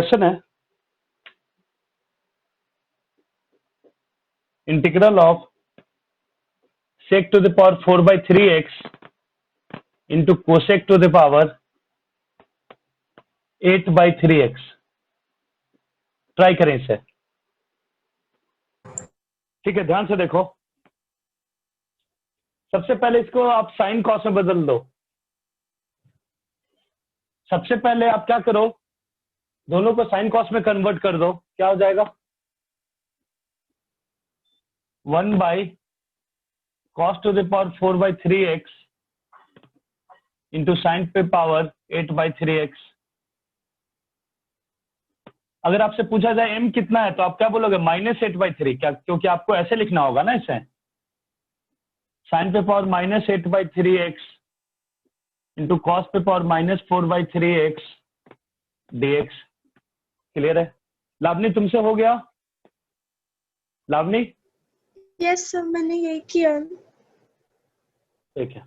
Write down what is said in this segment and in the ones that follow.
Question है integral of sec to the power 4/3x into cosec to the power 8/3x। Try करें इसे। ठीक है, ध्यान से देखो। सबसे पहले इसको आप साइन कॉस में बदल दो। सबसे पहले आप क्या करो, दोनों को साइन कॉस में कन्वर्ट कर दो। क्या हो जाएगा? 1/cos to the power 4/3x into sign पे पावर 8/3x। अगर आपसे पूछा जाए m कितना है तो आप क्या बोलोगे? -8/3। क्या? क्योंकि आपको ऐसे लिखना होगा ना इसे, साइन पे पावर -8/3x इंटू कॉस पे पावर -4/3x dx। क्लियर है? लावनी तुमसे हो गया? लावनी? यस सर, मैंने यही किया। ठीक है,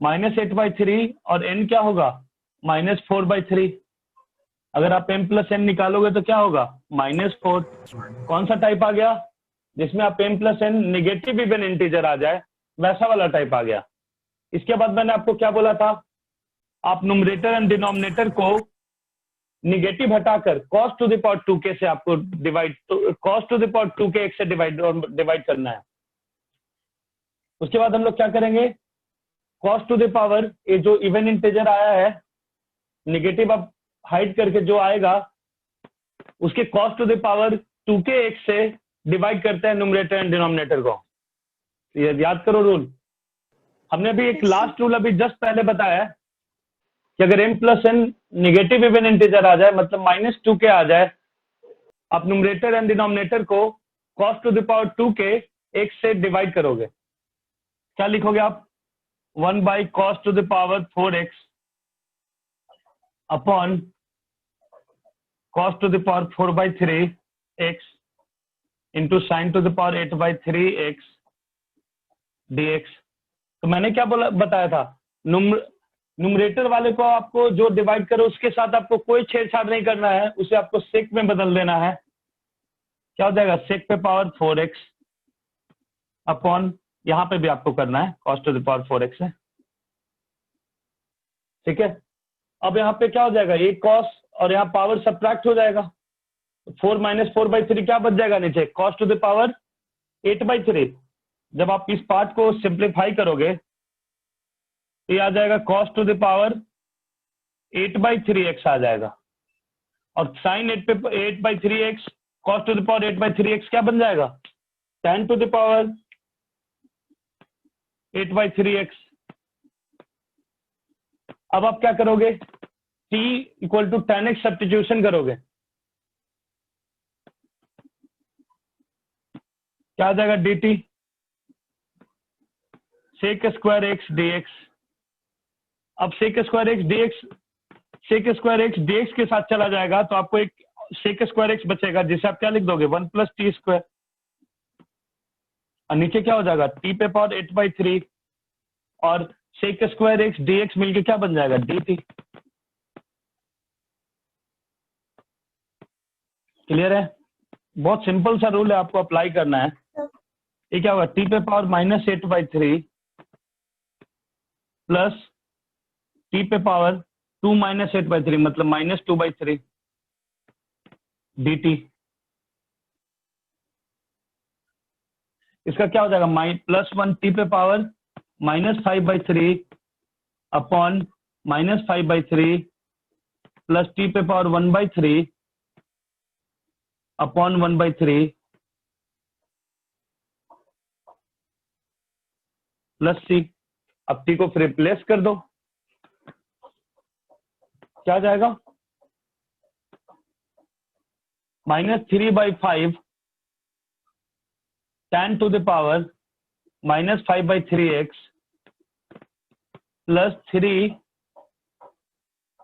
-8/3 और n क्या होगा? -4/3। अगर आप m प्लस n निकालोगे तो क्या होगा? -4। कौन सा टाइप आ गया? जिसमें आप m plus n negative even integer आ जाए, वैसा वाला टाइप आ गया। इसके बाद मैंने आपको क्या बोला था? आप न्यूमरेटर एंड डिनोमिनेटर को निगेटिव हटाकर cos to the power 2k से आपको divide, cos to the power 2k x से डिवाइड करना है। उसके बाद हम लोग क्या करेंगे? cos टू द पावर, ये जो इवन इंटीजर आया है निगेटिव, अब हाइड करके जो आएगा उसके cos to the power 2k x से डिवाइड करते हैं न्यूमरेटर एंड डिनोमिनेटर को। ये याद करो रूल। हमने अभी एक लास्ट रूल अभी जस्ट पहले बताया कि अगर m plus n negative even integer आ जाए, मतलब -2k आ जाए, आप न्यूमरेटर एंड डिनोमिनेटर को cos to the power 2k x से डिवाइड करोगे। क्या लिखोगे आप? 1/cos to the power 4x upon cos to the power 4/3x into sine to the power 8/3x dx। तो मैंने क्या बोला, बताया था? न्यूमरेटर वाले को आपको जो डिवाइड करो उसके साथ आपको कोई छेड़छाड़ नहीं करना है, उसे आपको सेक में बदल देना है। क्या हो जाएगा? सेक पे पावर 4x अपॉन, यहां पे भी आपको करना है cos to the power 4x है। ठीक है, अब यहाँ पे क्या हो जाएगा? ये cos और यहाँ पावर सब्ट्रैक्ट हो जाएगा। 4 - 4/3 क्या बच जाएगा नीचे? cos to the power 8/3। जब आप इस पार्ट को सिंप्लीफाई करोगे तो ये आ जाएगा cos to the power 8/3x आ जाएगा। और sine 8/3x cos to the power 8/3x क्या बन जाएगा? tan to the power 8/3x। अब आप क्या करोगे? t = tan x सब्स्टिट्यूशन करोगे। क्या आ जाएगा? dt sec square x dx। अब sec स्क्वायर x dx के साथ चला जाएगा तो आपको एक sec स्क्वायर x बचेगा, जिसे आप क्या लिख दोगे? 1 + t²। और नीचे क्या हो जाएगा? t पे पावर 8/3 और sec स्क्वायर x dx मिलके क्या बन जाएगा? dt। क्लियर है? बहुत सिंपल सा रूल है, आपको अप्लाई करना है। ये क्या होगा? t पे पावर -8/3 प्लस t पे पावर 2 - 8/3 मतलब -2/3 dt। इसका क्या हो जाएगा? +1 t पे पावर -5/3 अपॉन -5/3 प्लस t पे पावर 1/3 अपॉन 1/3 प्लस c। अब t को फिर रिप्लेस कर दो। क्या आ जाएगा? -3/5 tan to the power -5/3x plus 3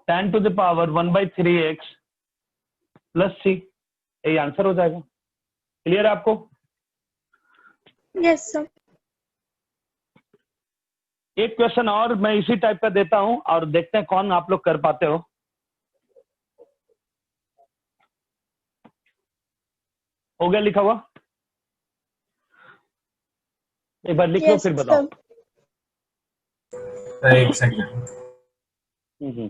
tan to the power 1/3x plus c। यही आंसर हो जाएगा। क्लियर है आपको? Yes sir. एक क्वेश्चन और मैं इसी टाइप का देता हूं और देखते हैं कौन आप लोग कर पाते हो। हो गया लिखा हुआ? एक बार लिख लो यस फिर बताओ। सर। सर एक सेकंड। हम्म।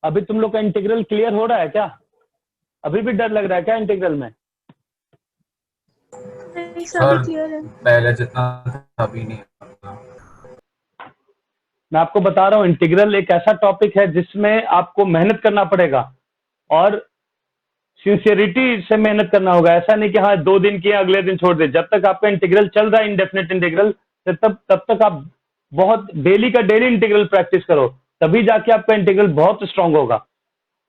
अभी तुम लोग का इंटीग्रल क्लियर हो रहा है क्या? अभी भी डर लग रहा है क्या इंटीग्रल में? नहीं सर अभी सर क्लियर है। पहले जितना था अभी नहीं था। मैं आपको बता रहा हूँ, इंटीग्रल एक ऐसा टॉपिक है जिसमें आपको मेहनत करना पड़ेगा और सिंसियरिटी से मेहनत करना होगा। ऐसा नहीं कि हाँ 2 दिन किया अगले दिन छोड़ दे। जब तक आपका इंटीग्रल चल रहा है, इंडेफिनेट इंटीग्रल, तब तक आप बहुत डेली का डेली इंटीग्रल प्रैक्टिस करो, तभी जाके आपका इंटीग्रल बहुत स्ट्रांग होगा।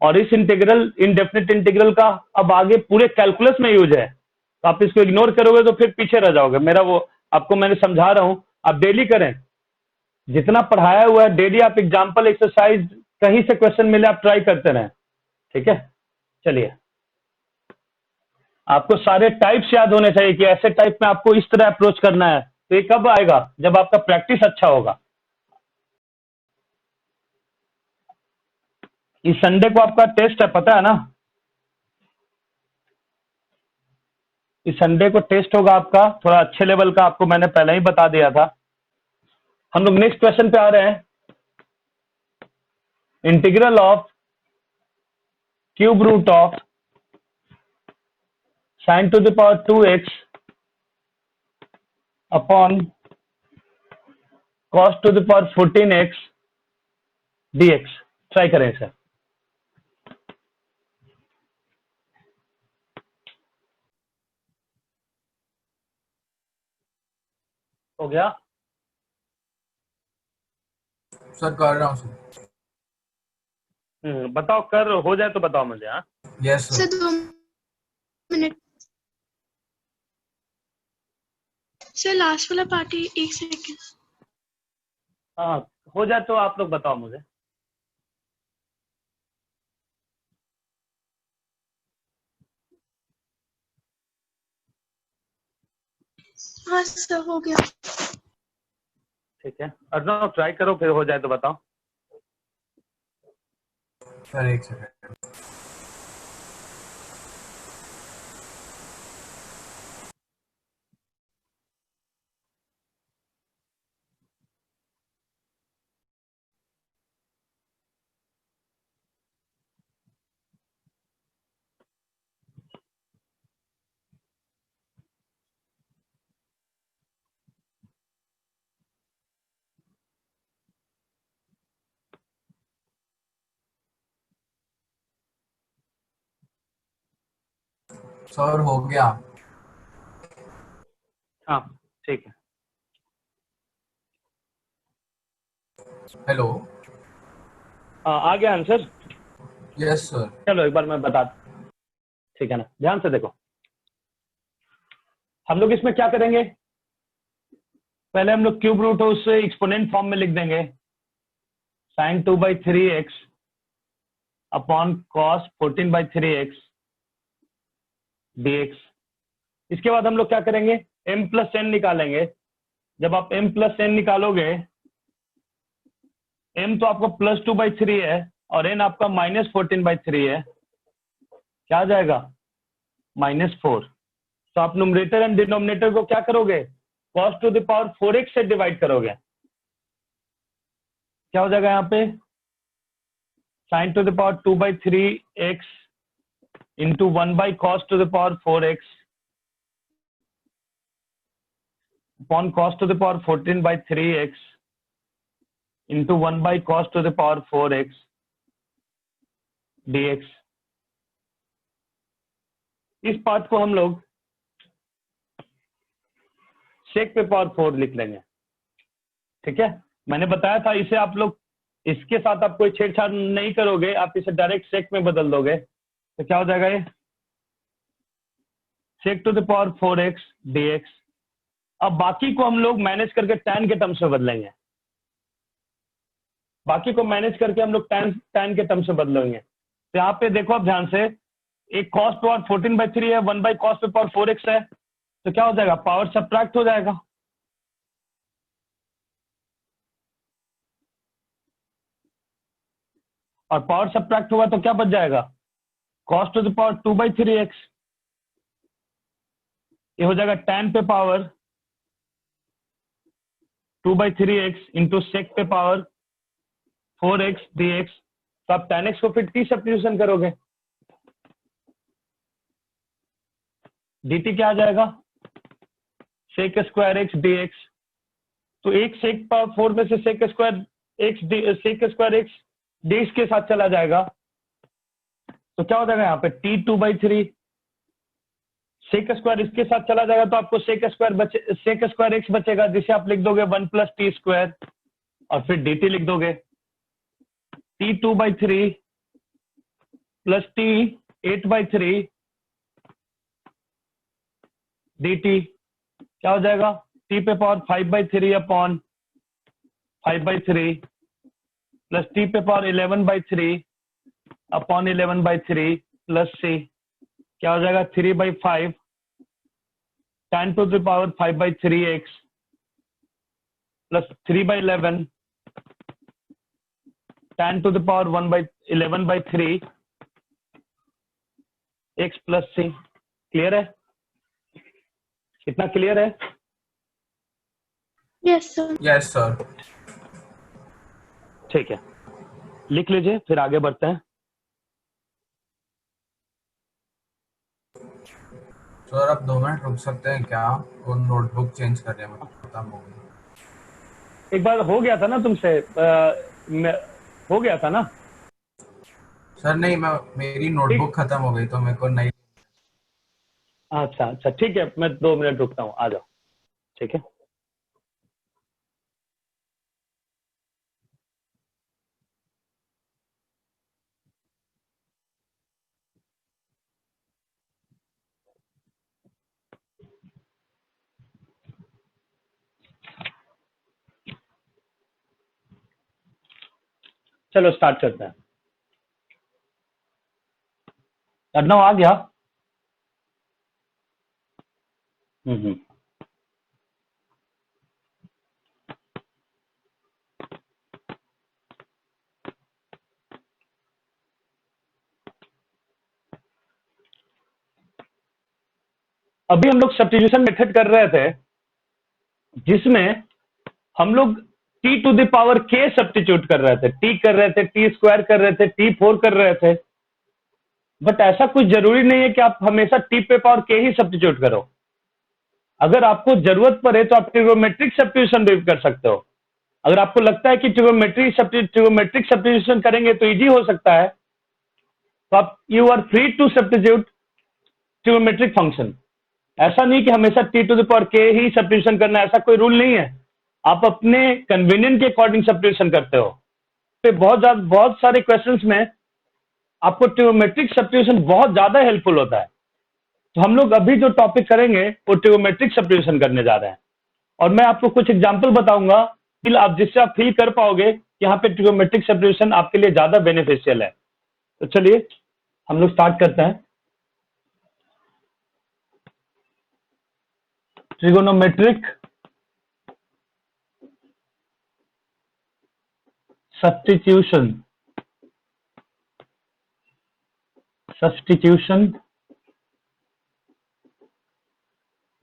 और इस इंटीग्रल, इंडेफिनेट इंटीग्रल का अब आगे पूरे कैलकुलस में यूज है, तो आप इसको इग्नोर करोगे तो फिर पीछे रह जाओगे। मेरा वो आपको मैंने समझा रहा हूं, आप डेली करें। जितना पढ़ाया हुआ है डेली आप एग्जाम्पल एक्सरसाइज कहीं से क्वेश्चन मिले आप ट्राई करते रहें, ठीक है? चलिए, आपको सारे टाइप्स याद होने चाहिए कि ऐसे टाइप में आपको इस तरह अप्रोच करना है। तो ये कब आएगा? जब आपका प्रैक्टिस अच्छा होगा। इस संडे को आपका टेस्ट है, पता है ना? इस संडे को टेस्ट होगा आपका, थोड़ा अच्छे लेवल का, आपको मैंने पहले ही बता दिया था। हम लोग नेक्स्ट क्वेश्चन पे आ रहे हैं। Integral of cube root of sin to the power 2x upon cos to the power 14x dx। Try करें सर। हो गया? सर कर रहा हूँ सर। बताओ, कर हो जाए तो बताओ मुझे। हाँ yes sir sir. 2 minute. Sir last वाला पार्ट 1 सेकेंड। हाँ, हो जाए तो आप लोग बताओ मुझे। हाँ सर हो गया। ठीक है, अर्नव ट्राई करो, फिर हो जाए तो बताओ। सर एक सेकंड। सर हो गया। हाँ ठीक है। हेलो। आ गया आंसर? Yes sir. चलो एक बार मैं बता, ठीक है ना? ध्यान से देखो, हम लोग इसमें क्या करेंगे? पहले हम लोग क्यूब रूट है उससे एक्सपोनेंट फॉर्म में लिख देंगे, sin 2/3x upon cos 14/3x dx। इसके बाद हम लोग क्या करेंगे? m प्लस n निकालेंगे। जब आप m प्लस n निकालोगे, m तो आपका +2/3 है और n आपका -14/3 है, क्या आ जाएगा? -4। तो आप न्यूमरेटर एंड डिनोमिनेटर को क्या करोगे? cos to the power 4x से डिवाइड करोगे। क्या हो जाएगा यहाँ पे? sin to the power 2/3x into 1/cos to the power 4x upon cos to the power 14/3x into 1/cos to the power 4x dx। इस पार्ट को हम लोग sec पे पावर 4 लिख लेंगे, ठीक है? मैंने बताया था इसे आप लोग इसके साथ आप कोई छेड़छाड़ नहीं करोगे, आप इसे डायरेक्ट sec में बदल दोगे। तो क्या हो जाएगा ये? sec to the power 4x dx। अब बाकी को हम लोग मैनेज करके tan के टर्म्स में बदलेंगे। बाकी को मैनेज करके हम लोग tan के टर्म्स में बदलेंगे। तो यहाँ पे देखो आप ध्यान से, एक cos पावर 14/3 है, 1/cos पे पावर 4x है, तो क्या हो जाएगा, पावर सब्ट्रैक्ट हो जाएगा। और पावर सब्ट्रैक्ट होगा तो क्या बच जाएगा, cos to the power 2/3x। ये हो जाएगा tan पे पावर 2/3x इंटू sec पे पावर 4x dx। तो आप tan x को फिर t सब्स्टिट्यूशन करोगे, dt क्या आ जाएगा, sec स्क्वायर x dx। तो एक sec पावर 4 में से sec स्क्वायर x dx के साथ चला जाएगा। तो क्या हो जाएगा यहाँ पे t 2/3 sec स्क्वायर इसके साथ चला जाएगा, तो आपको sec स्क्वायर x बचेगा, जिसे आप लिख दोगे 1 + t स्क्वायर और फिर dt लिख दोगे, t 2/3 प्लस t 8/3 dt क्या हो जाएगा, t पे पावर 5/3 अपॉन 5/3 प्लस t पे पावर 11/3 अपॉन 11/3 प्लस c क्या हो जाएगा 3/5 tan to the power 5/3x plus 3/11 tan to the power 11/3 x plus c। Clear है, कितना क्लियर है? Yes, sir. Yes sir. ठीक है, लिख लीजिए फिर आगे बढ़ते हैं। सर आप 2 मिनट रुक सकते हैं क्या, वो नोटबुक चेंज कर रहे हैं, मतलब खत्म हो गई। एक बार हो गया था ना तुमसे, हो गया था ना। सर नहीं, मेरी नोटबुक खत्म हो गई तो मेरे को नहीं। अच्छा अच्छा ठीक है, मैं 2 मिनट रुकता हूँ, आ जाओ। ठीक है, चलो स्टार्ट करते हैं। अर्णव आ गया? हम्म। अभी हम लोग सब्स्टिट्यूशन मेथड कर रहे थे, जिसमें हम लोग t to the power k substitute कर रहे थे, t कर रहे थे, t स्क्वायर कर रहे थे, t4 कर रहे थे। बट ऐसा कुछ जरूरी नहीं है कि आप हमेशा t पे पावर k ही सब्स्टिट्यूट करो। अगर आपको जरूरत पड़े तो आप ट्रिगोनोमेट्रिक सब्स्टिट्यूशन भी कर सकते हो। अगर आपको लगता है कि ट्रिगोनोमेट्रिक सब्स्टिट्यूशन करेंगे तो इजी हो सकता है, तो आप you are free to substitute trigonometric function. ऐसा नहीं कि हमेशा t to the power k ही सब्स्टिट्यूशन करना है, ऐसा कोई रूल नहीं है। आप अपने कन्वीनियंट के अकॉर्डिंग सब्स्टिट्यूशन करते हो। तो बहुत सारे क्वेश्चंस में आपको ट्रिगोनोमेट्रिक सब्स्टिट्यूशन बहुत ज्यादा हेल्पफुल होता है। तो हम लोग अभी जो टॉपिक करेंगे वो ट्रिगोनोमेट्रिक सब्स्टिट्यूशन करने जा रहे हैं, और मैं आपको कुछ एग्जांपल बताऊंगा आप जिससे आप फील कर पाओगे कि यहाँ पे ट्रिगोनोमेट्रिक सब्स्टिट्यूशन आपके लिए ज्यादा बेनिफिशियल है। तो चलिए हम लोग स्टार्ट करते हैं। ट्रिगोनोमेट्रिक सब्स्टिट्यूशन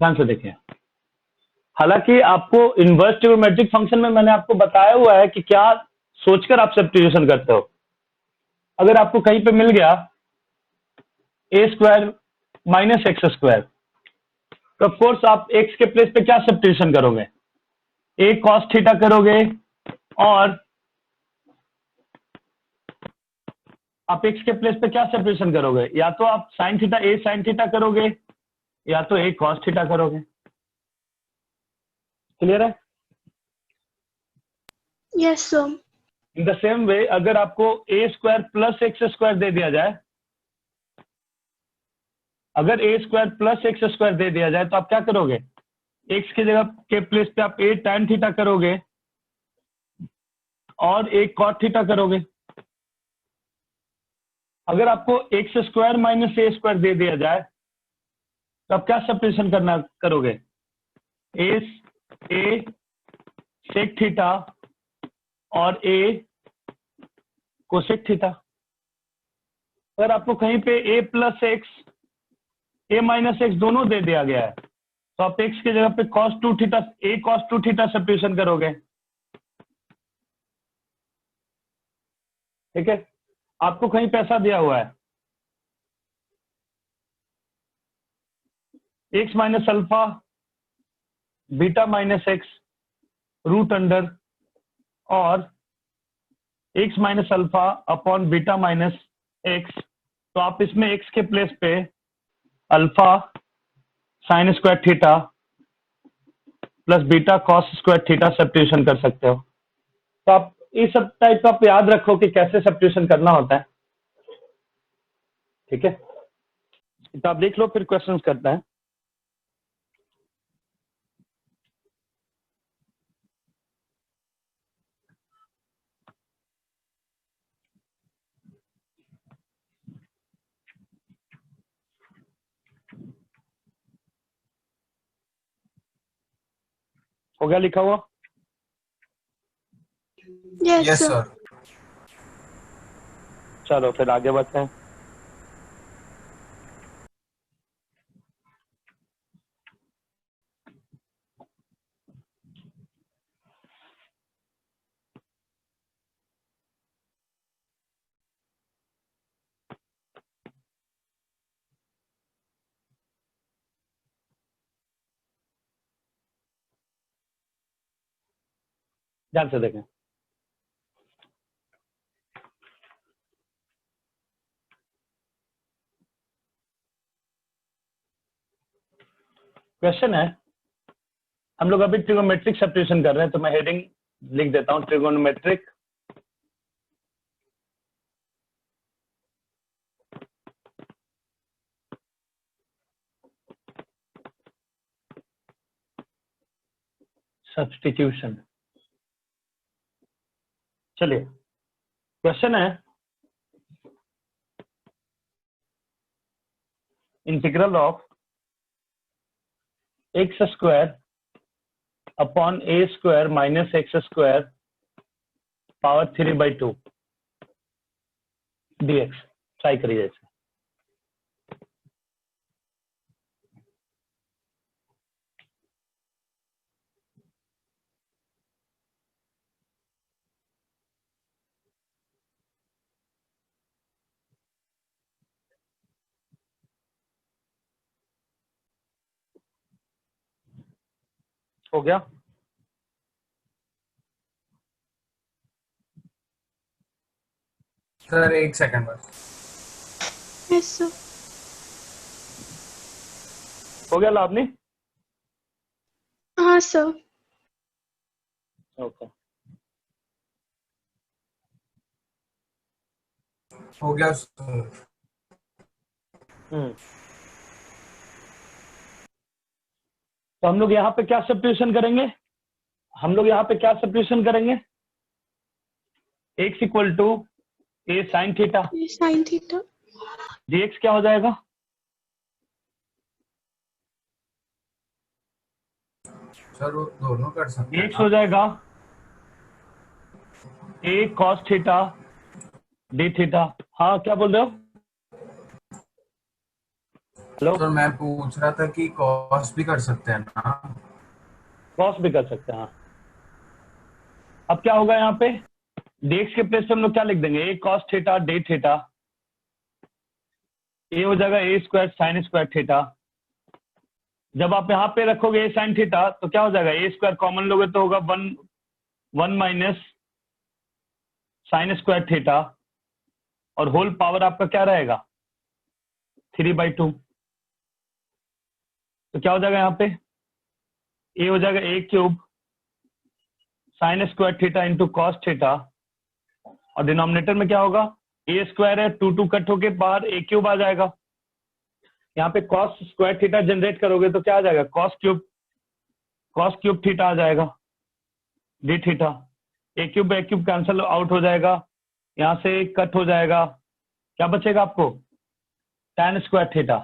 ध्यान से देखिए। हालांकि आपको इनवर्स ट्रिगोनोमेट्रिक फंक्शन में मैंने आपको बताया हुआ है कि क्या सोचकर आप सब्स्टिट्यूशन करते हो। अगर आपको कहीं पे मिल गया a² - x², तो ऑफ कोर्स आप x के प्लेस पे क्या सब्स्टिट्यूशन करोगे, a cos थीटा करोगे, और आप x के प्लेस पे क्या सब्स्टिट्यूशन करोगे, या तो आप sin theta a sin theta करोगे, या तो a cos थीटा करोगे। क्लियर है? Yes, sir. In the same way अगर आपको a² + x² दे दिया जाए, अगर a² + x² दे दिया जाए तो आप क्या करोगे, x की जगह के प्लेस पे आप a tan थीटा करोगे और a cot थीटा करोगे। अगर आपको x² - a² दे दिया जाए तो अब क्या सब्स्टिट्यूशन करना करोगे, ए सेक थीटा और ए कोसेक थीटा। अगर आपको कहीं पे ए प्लस एक्स ए माइनस एक्स दोनों दे दिया गया है तो आप एक्स की जगह पे cos 2 theta a cos 2 theta substitution करोगे। ठीक है, आपको कहीं पैसा दिया हुआ है x minus alpha beta minus x root under और x minus alpha upon beta minus x. तो आप इसमें एक्स के प्लेस पे alpha sine square theta plus beta cos square theta substitution कर सकते हो। तो आप इस सब टाइप का आप याद रखो कि कैसे सब्स्टिट्यूशन करना होता है। ठीक है, तो आप देख लो फिर क्वेश्चंस करते हैं। हो गया लिखा हुआ? Yes, yes sir. सर। चलो फिर आगे बढ़ते हैं। ध्यान से देखें। क्वेश्चन है, हम लोग अभी ट्रिगोनोमेट्रिक सब्स्टिट्यूशन कर रहे हैं, तो मैं हेडिंग लिख देता हूं ट्रिगोनोमेट्रिक सब्स्टिट्यूशन। चलिए, क्वेश्चन है integral of x square upon a square minus x square power 3/2 dx। Try करिए इसे। हो गया? सर एक सेकंड बस। Yes, sir. हो गया लाभनी? हाँ सर। ओके, हो गया सर। तो हम लोग यहाँ पे क्या सब्स्टिट्यूशन करेंगे? हम लोग यहाँ पे क्या सब्स्टिट्यूशन करेंगे? x equal to a sine theta ये sin theta. dx क्या हो जाएगा? सर वो दोनों कर सकते हैं dx हो जाएगा a cos theta d theta. हाँ, क्या बोल रहे हो? हेलो, सर मैं पूछ रहा था कि कॉस भी कर सकते हैं ना। कॉस भी कर सकते हैं। हाँ, अब क्या होगा यहाँ पे? dx के प्लेस पे हम लोग क्या लिख देंगे? a cos theta d theta. a हो जाएगा a square sine square theta. जब आप यहाँ पे रखोगे a साइन थीटा तो क्या हो जाएगा? a स्क्वायर कॉमन लोगे तो होगा 1 माइनस साइन स्क्वायर थीटा और होल पावर आपका क्या रहेगा? 3/2। तो क्या हो जाएगा यहाँ पे? a हो जाएगा a cube sign square theta into cos theta और डिनोमिनेटर में क्या होगा? a स्क्वायर है, 2 कट होके बाहर a क्यूब आ जाएगा। यहाँ पे कॉस स्क्वायर थीटा जनरेट करोगे तो क्या आ जाएगा? कॉस क्यूब थीटा आ जाएगा d theta. a cube cancel out हो जाएगा, यहाँ से कट हो जाएगा, क्या बचेगा आपको? tan square theta.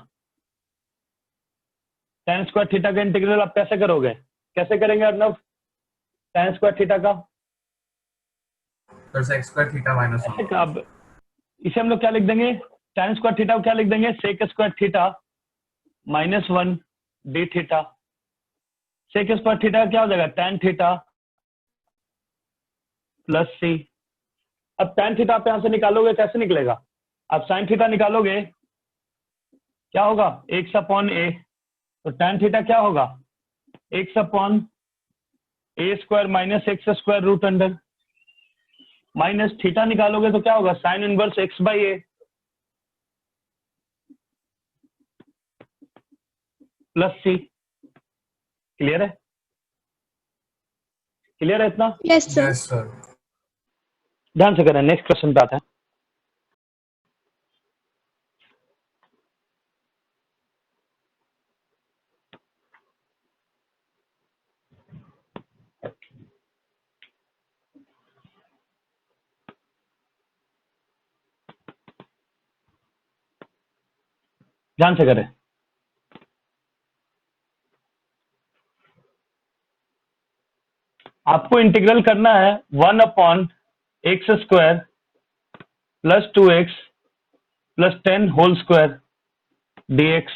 tan square theta का इंटीग्रल आप कैसे करोगे, कैसे करेंगे अर्नव tan स्क्वायर थीटा का? फिर sec स्क्वायर थीटा माइनस ऐसे का अब इसे हम लोग क्या लिख देंगे, tan स्क्वायर थीटा को क्या लिख देंगे, sec square theta -1 d theta. sec square theta क्या हो जाएगा, tan थीटा प्लस c। अब tan थीटा आप यहां से निकालोगे, कैसे निकलेगा, आप sin थीटा निकालोगे, क्या होगा, x/a। तो tan थीटा क्या होगा, x/a square minus x square root under, minus theta निकालोगे तो क्या होगा, sine inverse x/a plus c। Clear है, क्लियर है इतना? Yes sir. Yes sir. ध्यान से करें, नेक्स्ट क्वेश्चन पे आते हैं। ध्यान से करें, आपको इंटीग्रल करना है 1/x² plus 2x plus 10 whole square dx।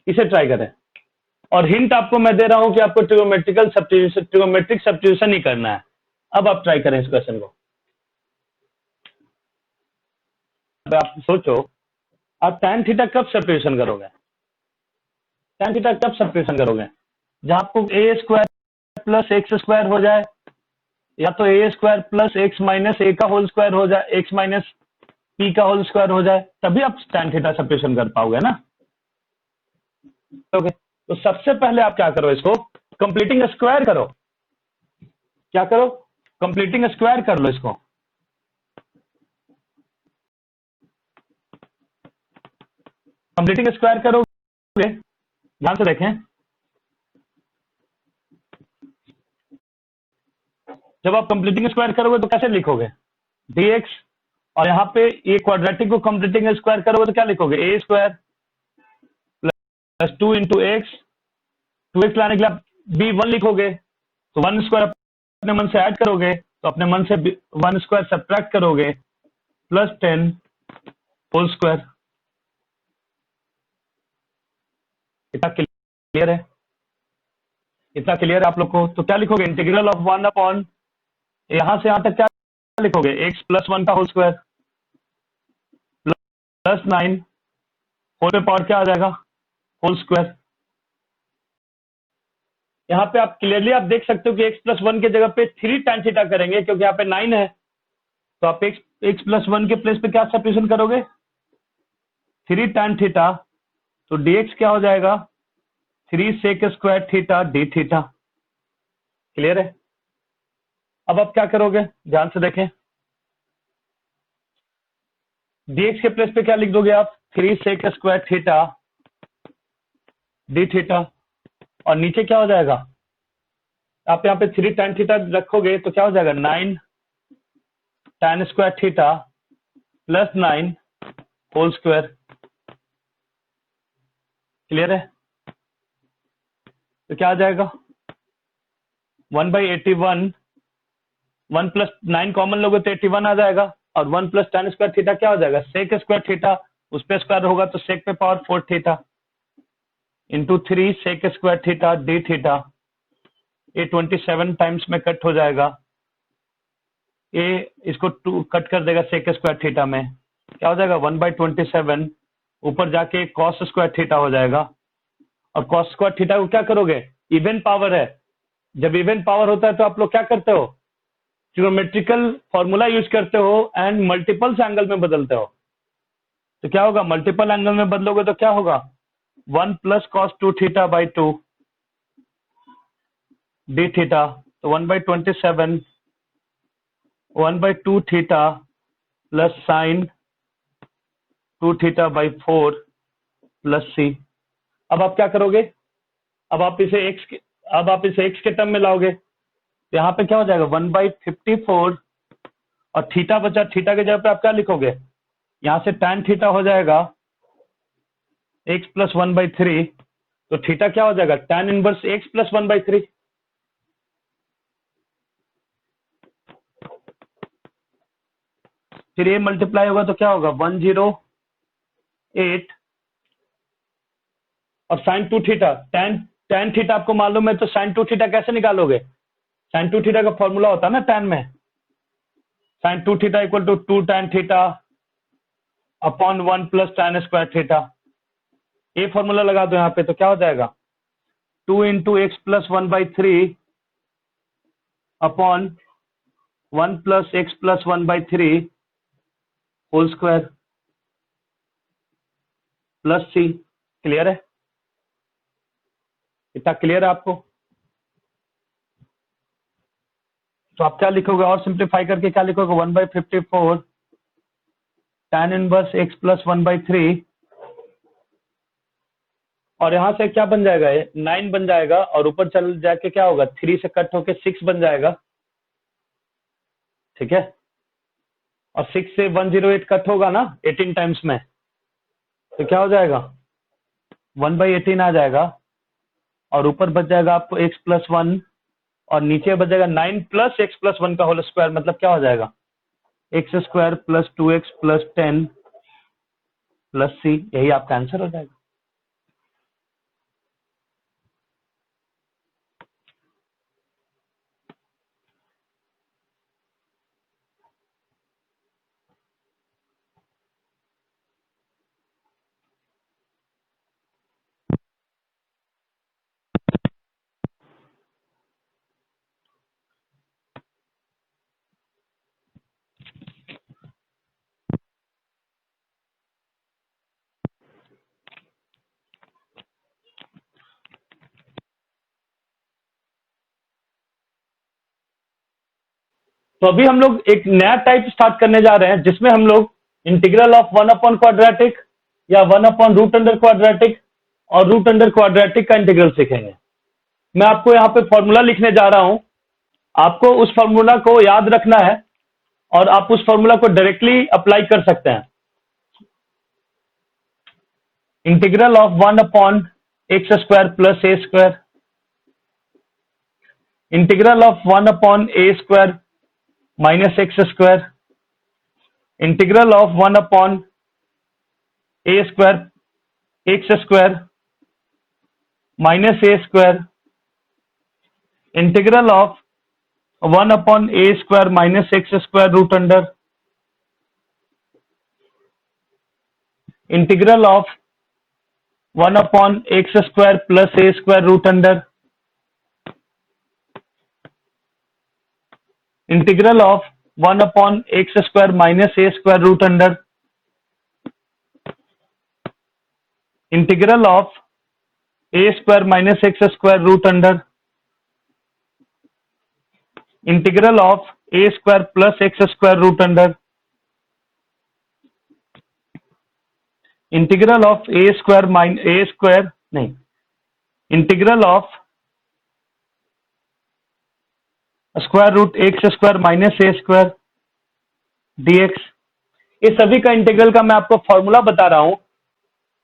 इसे ट्राई करें, और हिंट आपको मैं दे रहा हूं कि आपको ट्रिगोमेट्रिक सब्स्टिट्यूशन ही करना है। अब आप ट्राई करें इस क्वेश्चन को। अब आप सोचो, आप tan थीटा कब सब्स्टिट्यूशन करोगे, tan थीटा कब सब्स्टिट्यूशन करोगे, जहां आपको a square plus x square हो जाए, या तो a square plus x minus a का होल स्क्वायर हो जाए, एक्स माइनस p का होल स्क्वायर हो जाए, तभी आप tan थीटा सब्स्टिट्यूशन कर पाओगे ना। ओके, तो सबसे पहले आप क्या करो, इसको कंप्लीटिंग स्क्वायर करो। क्या करो, कंप्लीटिंग स्क्वायर कर लो इसको। कंप्लीटिंग स्क्वायर करोगे, ध्यान से देखें, जब आप कंप्लीटिंग स्क्वायर करोगे तो कैसे लिखोगे, dx, और यहाँ पे ये क्वाड्रेटिक को कंप्लीटिंग स्क्वायर करोगे तो क्या लिखोगे, a square plus 2 into x, 2x लाने के लिए आप b1 लिखोगे, तो 1 स्क्वायर अपने मन से ऐड करोगे, तो अपने मन से 1 स्क्वायर सब्ट्रैक्ट करोगे, प्लस 10 होल स्क्वायर। इतना क्लियर है, इतना क्लियर है आप लोग को? तो क्या लिखोगे, इंटीग्रल ऑफ 1 यहां से यहां तक क्या लिखोगे, x प्लस 1 का होल स्क्वायर प्लस 9 होल पे पावर क्या आ जाएगा, होल स्क्वायर। यहाँ पे आप क्लियरली आप देख सकते हो कि x प्लस 1 के जगह पे 3 tan थीटा करेंगे, क्योंकि यहाँ पे 9 है, तो आप x प्लस 1 के प्लेस पे क्या सब्स्टिट्यूशन करोगे, 3 tan थीटा, तो dx क्या हो जाएगा, 3 sec square theta d theta. Clear है? अब आप क्या करोगे, ध्यान से देखें, dx के प्लेस पे क्या लिख दोगे आप, 3 sec square theta d theta, और नीचे क्या हो जाएगा, आप यहाँ पे 3 tan थीटा रखोगे तो क्या हो जाएगा, 9 tan square theta plus 9 whole square. Clear है? तो क्या आ जाएगा, 1/81, 1 प्लस 9 कॉमन लोगे तो 81 आ जाएगा, और 1 प्लस tan स्क्वायर थीटा क्या हो जाएगा, सेक स्क्वायर थीटा, उस पे स्क्वायर होगा तो सेक पे power 4 theta into 3 sec square theta d theta. ये 27 टाइम्स में कट हो जाएगा, ये इसको 2 कट कर देगा सेक स्क्वायर थीटा में, क्या हो जाएगा 1/27, ऊपर जाके कॉस स्क्वायर थीटा हो जाएगा। और कॉस स्क्वायर थीटा को क्या करोगे, इवन पावर है, जब इवन पावर होता है तो आप लोग क्या करते हो, ट्रिगोमेट्रिकल फॉर्मूला यूज करते हो एंड मल्टीपल्स एंगल में बदलते हो। तो क्या होगा, मल्टीपल एंगल में बदलोगे तो क्या होगा, 1 plus cos 2 theta by 2 d theta, तो 1/27 1/2 theta plus sign 2 theta by 4 plus c। अब आप क्या करोगे, अब आप इसे x के टर्म में लाओगे, तो यहाँ पे क्या हो जाएगा, 1/54, और थीटा बचा, थीटा के जगह पे आप क्या लिखोगे, यहाँ से tan थीटा हो जाएगा x प्लस 1/3 तो थीटा क्या हो जाएगा, tan इनवर्स x प्लस 1/3। फिर ये मल्टीप्लाई होगा तो क्या होगा 108 और साइन 2 थीटा, tan थीटा आपको मालूम है, तो साइन 2 थीटा कैसे निकालोगे, साइन 2 थीटा का फॉर्मूला होता है ना tan में, sine 2 theta equal to 2 tan theta upon 1 plus tan square theta. ये फॉर्मूला लगा दो यहाँ पे तो क्या हो जाएगा 2 into x plus 1/3 upon 1 plus x plus 1/3 whole square plus c. Clear है, इतना क्लियर है आपको? तो आप क्या लिखोगे और सिंप्लीफाई करके क्या लिखोगे 1/54 tan इनवर्स x प्लस 1/3 और यहां से क्या बन जाएगा, ये 9 बन जाएगा और ऊपर चल जाके क्या होगा 3 से कट होके 6 बन जाएगा। ठीक है, और 6 से 108 कट होगा ना 18 टाइम्स में, तो क्या हो जाएगा 1/18 आ जाएगा और ऊपर बच जाएगा आपको x प्लस 1 और नीचे बच जाएगा 9 प्लस x प्लस 1 का होल स्क्वायर, मतलब क्या हो जाएगा x square plus 2x plus 10 plus c. यही आपका आंसर हो जाएगा। तो अभी हम लोग एक नया टाइप स्टार्ट करने जा रहे हैं जिसमें हम लोग इंटीग्रल ऑफ 1 अपॉन क्वाड्रेटिक या 1 अपॉन रूट अंडर क्वाड्रेटिक और रूट अंडर क्वाड्रेटिक का इंटीग्रल सीखेंगे। मैं आपको यहाँ पे फॉर्मूला लिखने जा रहा हूं, आपको उस फॉर्मूला को याद रखना है और आप उस फॉर्मूला को डायरेक्टली अप्लाई कर सकते हैं। Integral of 1 upon x square plus a square, integral of 1 upon a square minus x square, integral of 1 upon a square x square minus a square, integral of 1 upon a square minus x square root under, integral of 1 upon x square plus a square root under, integral of 1 upon x square minus a square root under, integral of a square minus x square root under, integral of a square plus x square root under, integral of a square नहीं, integral of square root x square minus a square dx। ये सभी का integral का मैं आपको formula बता रहा हूं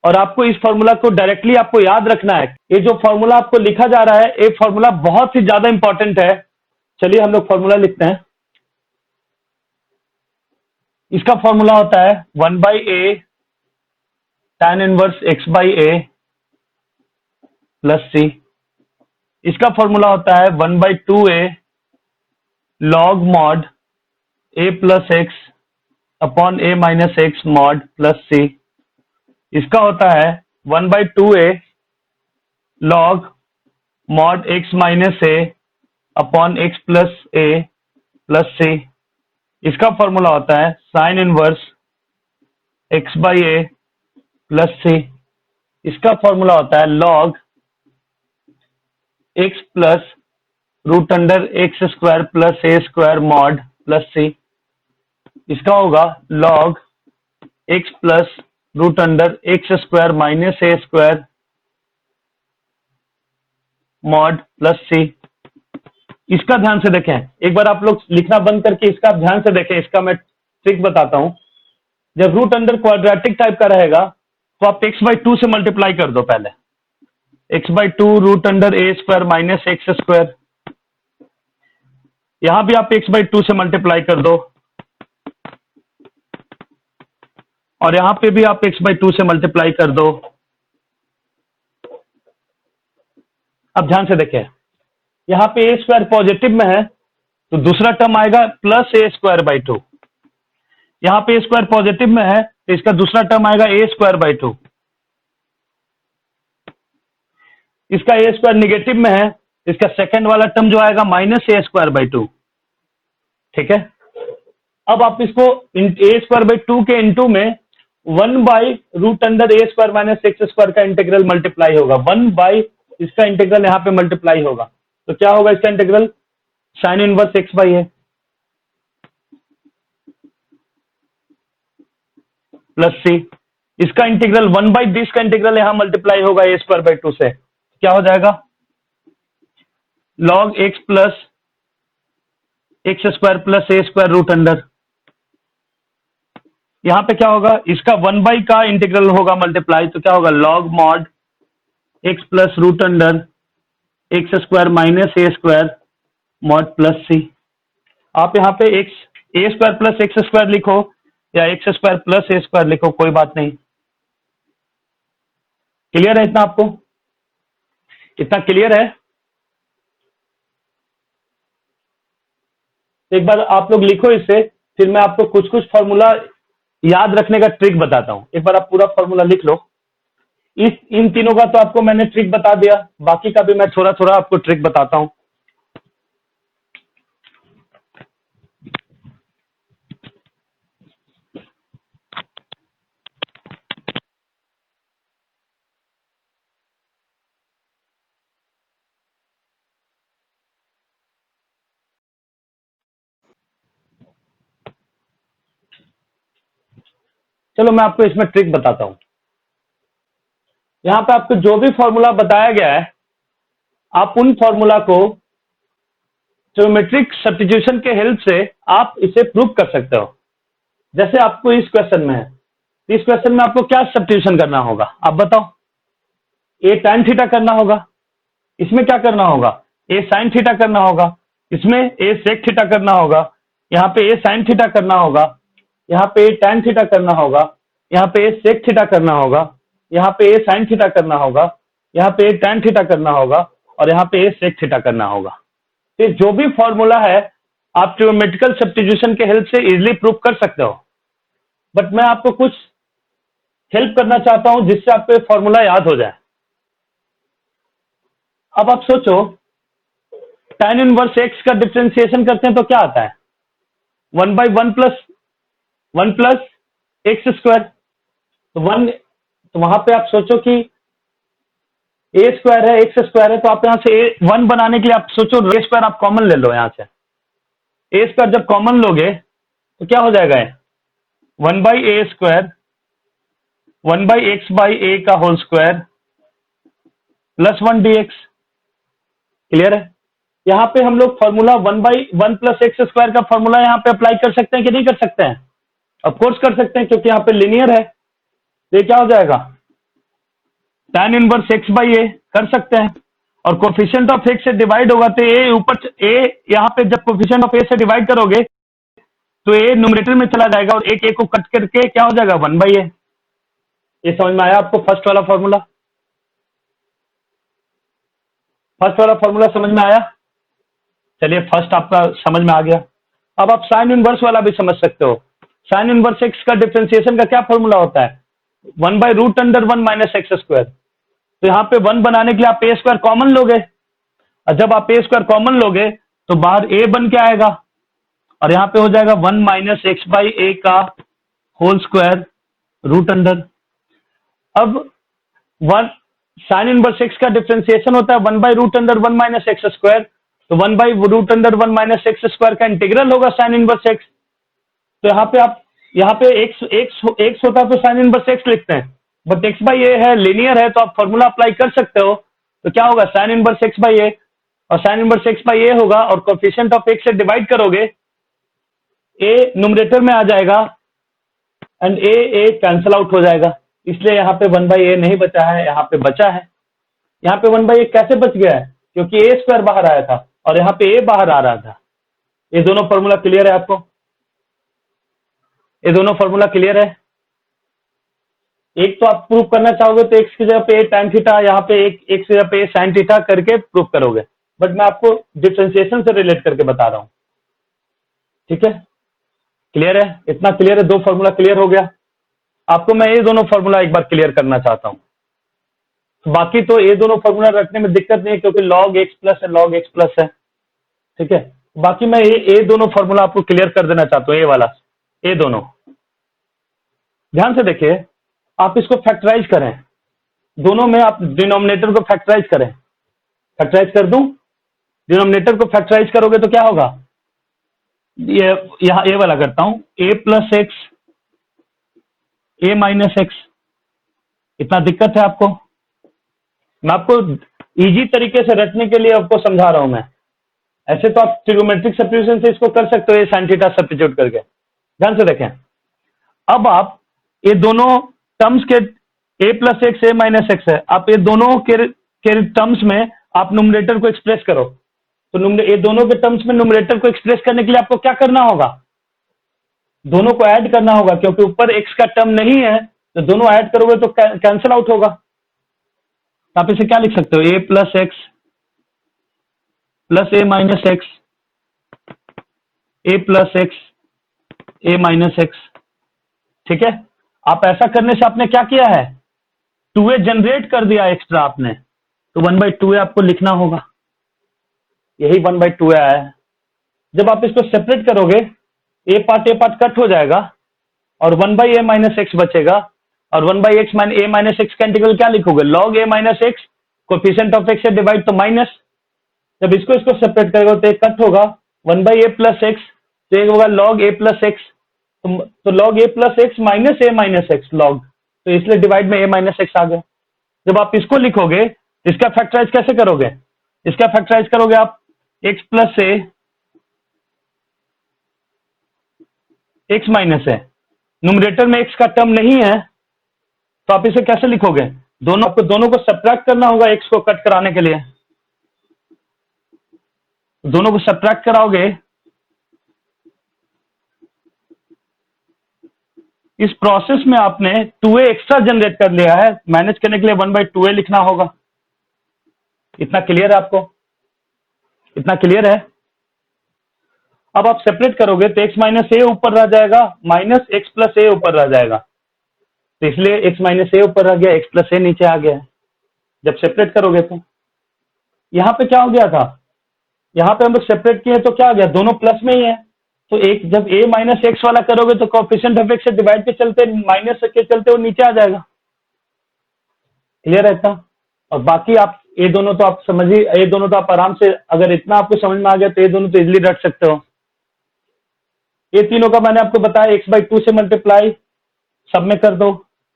और आपको इस फॉर्मूला को डायरेक्टली आपको याद रखना है। ये जो फॉर्मूला आपको लिखा जा रहा है ये फॉर्मूला बहुत ही ज्यादा इंपॉर्टेंट है। चलिए हम लोग फॉर्मूला लिखते हैं। इसका फॉर्मूला होता है 1/a tan inverse x/a plus c। इसका फॉर्मूला होता है 1/2a log mod a plus x upon a minus x mod plus c। इसका होता है 1/2a log mod x minus a upon x plus a plus c। इसका formula होता है sine inverse x/a plus c। इसका formula होता है log x plus root under x square plus a square mod plus c. इसका होगा log x plus root under x square minus a square mod plus c. इसका ध्यान से देखें, एक बार आप लोग लिखना बंद करके इसका ध्यान से देखें। इसका मैं ट्रिक बताता हूं। जब रूट अंडर क्वाड्रेटिक टाइप का रहेगा तो आप x/2 से मल्टीप्लाई कर दो पहले, x/2 root under a square minus x square. यहां भी आप x/2 से मल्टीप्लाई कर दो और यहां पे भी आप x/2 से मल्टीप्लाई कर दो। अब ध्यान से देखें, यहां पे ए स्क्वायर पॉजिटिव में है तो दूसरा टर्म आएगा प्लस ए स्क्वायर बाई 2। यहां पे ए स्क्वायर पॉजिटिव में है तो इसका दूसरा टर्म आएगा ए स्क्वायर बाई 2। इसका ए स्क्वायर निगेटिव में है, इसका सेकंड वाला टर्म जो आएगा माइनस ए स्क्वायर बाई 2। ठीक है, अब आप इसको ए स्क्वायर बाई 2 के इंटू में 1 by root under a square minus x square का इंटीग्रल मल्टीप्लाई होगा। 1 बाई इसका इंटीग्रल यहां पे मल्टीप्लाई होगा तो क्या होगा इसका integral, sine inverse x by a plus c. इसका इंटीग्रल 1 बाई दिस का इंटीग्रल यहां मल्टीप्लाई होगा ए स्क्वायर बाई 2 से, क्या हो जाएगा log x plus x square plus a square root under. यहां पे क्या होगा, इसका 1 बाई का इंटीग्रल होगा मल्टीप्लाई तो क्या होगा log mod x plus root under x square minus a square mod plus c. आप यहां पे x a square plus x square लिखो या x square plus a square लिखो, कोई बात नहीं। क्लियर है इतना, आपको इतना क्लियर है? एक बार आप लोग लिखो इसे, फिर मैं आपको कुछ कुछ फॉर्मूला याद रखने का ट्रिक बताता हूं। एक बार आप पूरा फॉर्मूला लिख लो। इन तीनों का तो आपको मैंने ट्रिक बता दिया, बाकी का भी मैं थोड़ा थोड़ा आपको ट्रिक बताता हूं। चलो मैं आपको इसमें ट्रिक बताता हूं। यहां पे आपको जो भी फॉर्मूला बताया गया है, आप उन फॉर्मूला को ज्योमेट्रिक सब्स्टिट्यूशन के हेल्प से आप इसे प्रूव कर सकते हो। जैसे आपको इस क्वेश्चन में है, इस क्वेश्चन में आपको क्या सब्स्टिट्यूशन करना होगा आप बताओ। ए tan थीटा करना होगा, इसमें क्या करना होगा ए sin थीटा करना होगा, इसमें ए sec थीटा करना होगा, यहाँ पे ए sin थीटा करना होगा, यहाँ पे ए tan थीटा करना होगा, यहाँ पे ए sec थीटा करना होगा, यहाँ पे ए sin थीटा करना होगा, यहाँ पे ए tan थीटा करना होगा और यहाँ पे ए sec थीटा करना होगा। तो जो भी फॉर्मूला है आप ट्रिग्नोमेट्रिकल सब्स्टिट्यूशन के हेल्प से इजीली प्रूव कर सकते हो, बट मैं आपको कुछ हेल्प करना चाहता हूं जिससे आपको ये फॉर्मूला याद हो जाए। अब आप सोचो tan इनवर्स x का डिफरेंशिएशन करते हैं तो क्या आता है 1 बाई 1 प्लस एक्स स्क्वायर। तो वहां पे आप सोचो कि ए स्क्वायर है एक्स स्क्वायर है, तो आप यहां से 1 बनाने के लिए आप सोचो ए स्क्वायर आप कॉमन ले लो। यहां से ए स्क्वायर जब कॉमन लोगे तो क्या हो जाएगा 1 by a square 1 by x by a का whole square plus 1 dx। Clear है? यहां पे हम लोग formula 1 by 1 plus x square का फॉर्मूला यहां पे अप्लाई कर सकते हैं कि नहीं कर सकते हैं? ऑफ कोर्स कर सकते हैं, क्योंकि यहां पे लिनियर है। तो ये क्या हो जाएगा tan इनवर्स x बाई ए कर सकते हैं, और कोफिशिएंट ऑफ x से डिवाइड होगा तो ए ऊपर ए, यहां पे जब कोफिशिएंट ऑफ ए से डिवाइड करोगे तो ए न्यूमरेटर में चला जाएगा और एक ए को कट करके क्या हो जाएगा 1 बाई ए। ये समझ में आया आपको फर्स्ट वाला फॉर्मूला? फर्स्ट वाला फॉर्मूला समझ में आया? चलिए फर्स्ट आपका समझ में आ गया। अब आप साइन इनवर्स वाला भी समझ सकते हो। साइन इनवर्स एक्स का डिफरेंशिएशन का क्या फॉर्मूला होता है 1 by root under 1 minus x square. तो यहाँ पे 1 बनाने के लिए आप ए स्क्वायर कॉमन लोगे, और जब आप ए स्क्वायर कॉमन लोगे तो बाहर ए बन के आएगा और यहाँ पे हो जाएगा 1 माइनस एक्स बाई ए का होल स्क्वायर रूट अंडर। अब 1 साइन इनवर्स एक्स का डिफरेंशिएशन होता है 1 by root under 1 minus x square, तो 1 by root under 1 minus x square का इंटीग्रल होगा साइन इनवर्स एक्स। तो यहाँ पे आप यहाँ पे एक्स होता है तो साइन इनवर्स एक्स लिखते हैं, बट एक्स बाई ए है लीनियर है तो आप फॉर्मूला अप्लाई कर सकते हो। तो क्या होगा साइन इनवर्स एक्स बाई ए, और साइन इनवर्स एक्स बाई ए होगा और कोफिशिएंट ऑफ एक्स से डिवाइड करोगे ए न्यूमरेटर में आ जाएगा एंड ए कैंसल आउट हो जाएगा, इसलिए यहाँ पे 1 बाई ए नहीं बचा है, यहाँ पे बचा है। यहाँ पे 1/a कैसे बच गया है? क्योंकि a स्क्वायर बाहर आया था और यहाँ पे a बाहर आ रहा था। ये दोनों फॉर्मूला क्लियर है आपको? ये दोनों फॉर्मूला क्लियर है? एक तो आप प्रूव करना चाहोगे तो x की जगह पे tan थीटा, यहाँ पे एक x की जगह पे sin थीटा करके प्रूव करोगे, बट मैं आपको डिफरेंशिएशन से रिलेट करके बता रहा हूँ। ठीक है, क्लियर है? इतना क्लियर है? दो फॉर्मूला क्लियर हो गया आपको। मैं ये दोनों फॉर्मूला एक बार क्लियर करना चाहता हूँ। बाकी तो ये दोनों फॉर्मूला रखने में दिक्कत नहीं है क्योंकि log x प्लस है, log x प्लस है। ठीक है, बाकी मैं ये दोनों फॉर्मूला आपको क्लियर कर देना चाहता हूँ। ये वाला, ये दोनों ध्यान से देखिए। आप इसको फैक्टराइज करें, दोनों में आप डिनोमिनेटर को फैक्टराइज करें। फैक्टराइज कर दूं? डिनोमिनेटर को फैक्टराइज करोगे तो क्या होगा? ये यहाँ ए वाला करता हूं, a plus x a minus x. इतना दिक्कत है आपको? मैं आपको इजी तरीके से रखने के लिए आपको समझा रहा हूं मैं। ऐसे तो आप ट्रिगोमेट्रिक सब्स्टिट्यूशन से इसको कर सकते हो, ये sin थीटा सब्स्टिट्यूट करके। ध्यान से देखें, अब आप ये दोनों टर्म्स के a plus x a minus x है, आप ये दोनों के टर्म्स में आप न्यूमरेटर को एक्सप्रेस करो। तो ये दोनों के टर्म्स में न्यूमरेटर को एक्सप्रेस करने के लिए आपको क्या करना होगा? दोनों को ऐड करना होगा, क्योंकि ऊपर x का टर्म नहीं है तो दोनों ऐड करोगे तो कैंसिल आउट होगा। तो आप इसे क्या लिख सकते हो? a plus x plus a minus x, a plus x a minus x. ठीक है, आप ऐसा करने से आपने क्या किया है? 2a जनरेट कर दिया एक्स्ट्रा आपने, तो 1/2a आपको लिखना होगा। यही 1/2a आया है। जब आप इसको सेपरेट करोगे, a पार्ट कट हो जाएगा और 1/a माइनस एक्स बचेगा, और 1/x a माइनस एक्स का इंटीग्रल क्या लिखोगे? log a minus x, coefficient of x से डिवाइड तो माइनस। जब इसको सेपरेट करेगा तो एक कट होगा, 1/a प्लस एक्स, तो एक होगा log a प्लस एक्स। तो log a plus x minus a minus x log, तो इसलिए डिवाइड में a माइनस एक्स आ गया। जब आप इसको लिखोगे, इसका फैक्टराइज कैसे करोगे? इसका फैक्टराइज करोगे आप x plus a x minus है, न्यूमरेटर में x का टर्म नहीं है तो आप इसे कैसे लिखोगे? आपको दोनों को सब्ट्रैक्ट करना होगा x को कट कराने के लिए। दोनों को सब्ट्रैक्ट कराओगे, इस प्रोसेस में आपने 2a एक्स्ट्रा जनरेट कर लिया है, मैनेज करने के लिए 1/2a लिखना होगा। इतना क्लियर है आपको? इतना क्लियर है? अब आप सेपरेट करोगे तो x माइनस a ऊपर रह जाएगा, माइनस x प्लस a ऊपर रह जाएगा, तो इसलिए x माइनस a ऊपर रह गया, x प्लस a नीचे आ गया। जब सेपरेट करोगे तो यहाँ पे क्या हो गया था? यहाँ पे हम लोग सेपरेट किए तो क्या आ गया? दोनों प्लस में ही है, तो एक जब a माइनस एक्स वाला करोगे तो कोफिशिएंट ऑफ x से डिवाइड के चलते माइनस के चलते वो नीचे आ जाएगा। क्लियर रहता? और बाकी आप ये दोनों तो आप समझिए, ये दोनों तो आप आराम से, अगर इतना आपको समझ में आ गया तो ये दोनों तो इजिली रख सकते हो। ये तीनों का मैंने आपको बताया x/2 से मल्टीप्लाई सब में कर दो,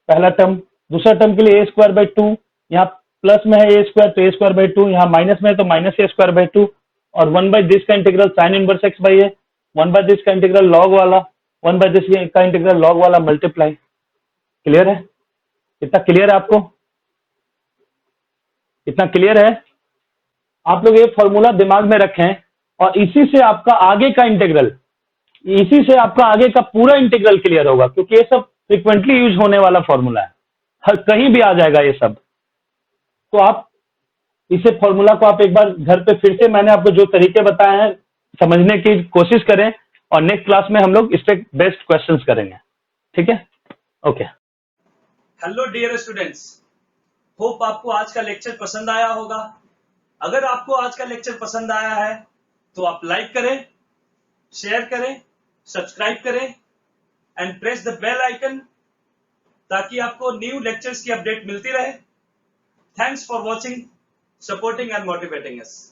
पहला टर्म। दूसरा टर्म के लिए a²/2, यहाँ प्लस में है a² तो a²/2, यहाँ माइनस में है तो माइनस a²/2, और 1/this का integral sine inverse x/a, 1/this का इंटीग्रल लॉग वाला, 1/this का इंटीग्रल लॉग वाला मल्टीप्लाई। क्लियर है? इतना क्लियर है आपको? इतना क्लियर है? आप लोग ये फॉर्मूला दिमाग में रखें और इसी से आपका आगे का इंटीग्रल, इसी से आपका आगे का पूरा इंटीग्रल क्लियर होगा, क्योंकि ये सब फ्रिक्वेंटली यूज होने वाला फॉर्मूला है, हर कहीं भी आ जाएगा ये सब। तो आप इसे फॉर्मूला को आप एक बार घर पे फिर से मैंने आपको जो तरीके बताए हैं समझने की कोशिश करें, और नेक्स्ट क्लास में हम लोग इस पे बेस्ट क्वेश्चंस करेंगे। ठीक है? Okay. Hello dear students, hope आपको आज का लेक्चर पसंद आया होगा। अगर आपको आज का लेक्चर पसंद आया है तो आप लाइक करें, शेयर करें, सब्सक्राइब करें and press the bell icon, ताकि आपको न्यू लेक्चर्स की अपडेट मिलती रहे। Thanks for watching, supporting and motivating us.